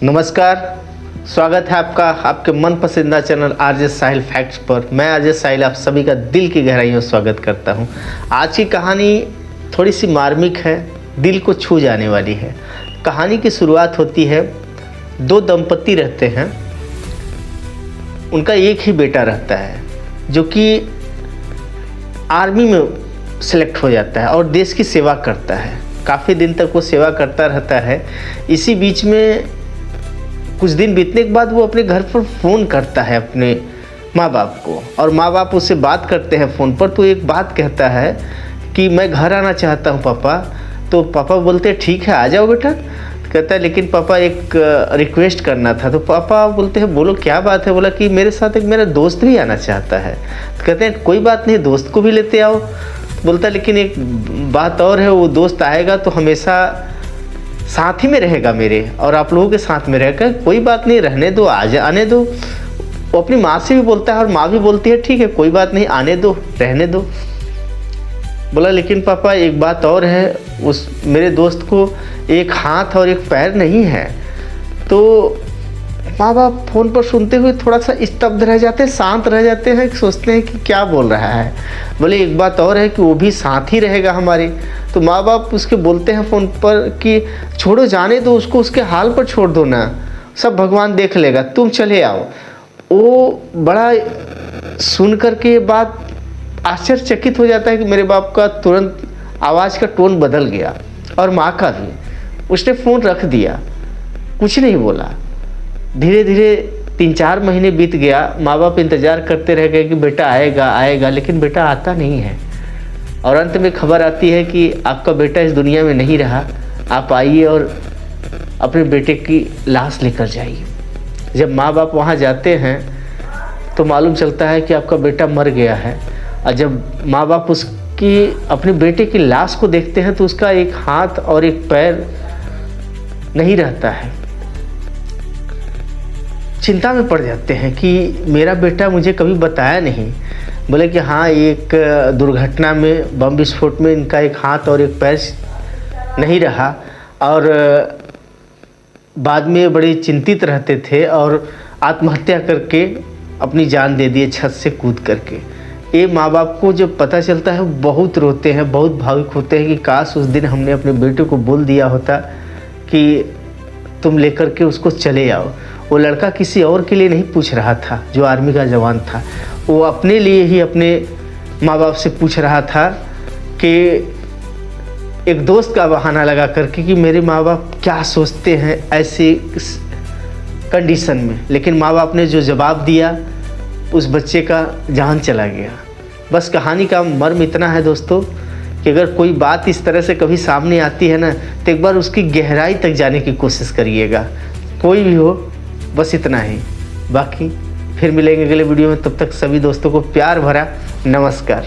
नमस्कार, स्वागत है आपका आपके मन पसंदीदा चैनल आरजे साहिल फैक्ट्स पर। मैं आरजे साहिल आप सभी का दिल की गहराइयों में स्वागत करता हूं। आज की कहानी थोड़ी सी मार्मिक है, दिल को छू जाने वाली है। कहानी की शुरुआत होती है, दो दंपति रहते हैं, उनका एक ही बेटा रहता है जो कि आर्मी में सेलेक्ट हो जाता है और देश की सेवा करता है। काफ़ी दिन तक वो सेवा करता रहता है। इसी बीच में कुछ दिन बीतने के बाद वो अपने घर पर फ़ोन करता है अपने माँ बाप को, और माँ बाप उससे बात करते हैं फ़ोन पर। तो एक बात कहता है कि मैं घर आना चाहता हूँ पापा। तो पापा बोलते हैं ठीक है आ जाओ बेटा। कहता है लेकिन पापा एक रिक्वेस्ट करना था। तो पापा बोलते हैं बोलो क्या बात है। बोला कि मेरे साथ एक मेरा दोस्त भी आना चाहता है। तो कहते हैं कोई बात नहीं, दोस्त को भी लेते आओ। बोलता है लेकिन एक बात और है, वो दोस्त आएगा तो हमेशा साथ ही में रहेगा मेरे, और आप लोगों के साथ में रहेगा। कोई बात नहीं, रहने दो, आने दो। वो अपनी माँ से भी बोलता है और माँ भी बोलती है ठीक है कोई बात नहीं, आने दो, रहने दो। बोला लेकिन पापा एक बात और है, उस मेरे दोस्त को एक हाथ और एक पैर नहीं है। तो माँ बाप फ़ोन पर सुनते हुए थोड़ा सा स्तब्ध रह जाते हैं, शांत रह जाते हैं, सोचते हैं कि क्या बोल रहा है। बोले एक बात और है कि वो भी साथ ही रहेगा हमारे। तो माँ बाप उसके बोलते हैं फ़ोन पर कि छोड़ो, जाने दो उसको, उसके हाल पर छोड़ दो ना, सब भगवान देख लेगा, तुम चले आओ। वो बड़ा सुन कर के ये बात आश्चर्यचकित हो जाता है कि मेरे बाप का तुरंत आवाज़ का टोन बदल गया, और माँ का भी। उसने फ़ोन रख दिया, कुछ नहीं बोला। धीरे धीरे 3-4 महीने बीत गया। माँ बाप इंतज़ार करते रह गए कि बेटा आएगा आएगा, लेकिन बेटा आता नहीं है। और अंत में खबर आती है कि आपका बेटा इस दुनिया में नहीं रहा, आप आइए और अपने बेटे की लाश लेकर जाइए। जब माँ बाप वहाँ जाते हैं तो मालूम चलता है कि आपका बेटा मर गया है। और जब माँ बाप उसकी अपने बेटे की लाश को देखते हैं तो उसका एक हाथ और एक पैर नहीं रहता है। चिंता में पड़ जाते हैं कि मेरा बेटा मुझे कभी बताया नहीं। बोले कि हाँ, एक दुर्घटना में, बम विस्फोट में इनका एक हाथ और एक पैर नहीं रहा, और बाद में बड़े चिंतित रहते थे और आत्महत्या करके अपनी जान दे दिए छत से कूद करके। ये माँ बाप को जब पता चलता है बहुत रोते हैं, बहुत भावुक होते हैं कि काश उस दिन हमने अपने बेटे को बोल दिया होता कि तुम लेकर के उसको चले आओ। वो लड़का किसी और के लिए नहीं पूछ रहा था जो आर्मी का जवान था, वो अपने लिए ही अपने माँ बाप से पूछ रहा था कि एक दोस्त का बहाना लगा करके कि मेरे माँ बाप क्या सोचते हैं ऐसी कंडीशन में। लेकिन माँ बाप ने जो जवाब दिया, उस बच्चे का जान चला गया। बस कहानी का मर्म इतना है दोस्तों कि अगर कोई बात इस तरह से कभी सामने आती है ना, तो एक बार उसकी गहराई तक जाने की कोशिश करिएगा, कोई भी हो। बस इतना ही, बाकी फिर मिलेंगे अगले वीडियो में। तब तक सभी दोस्तों को प्यार भरा नमस्कार।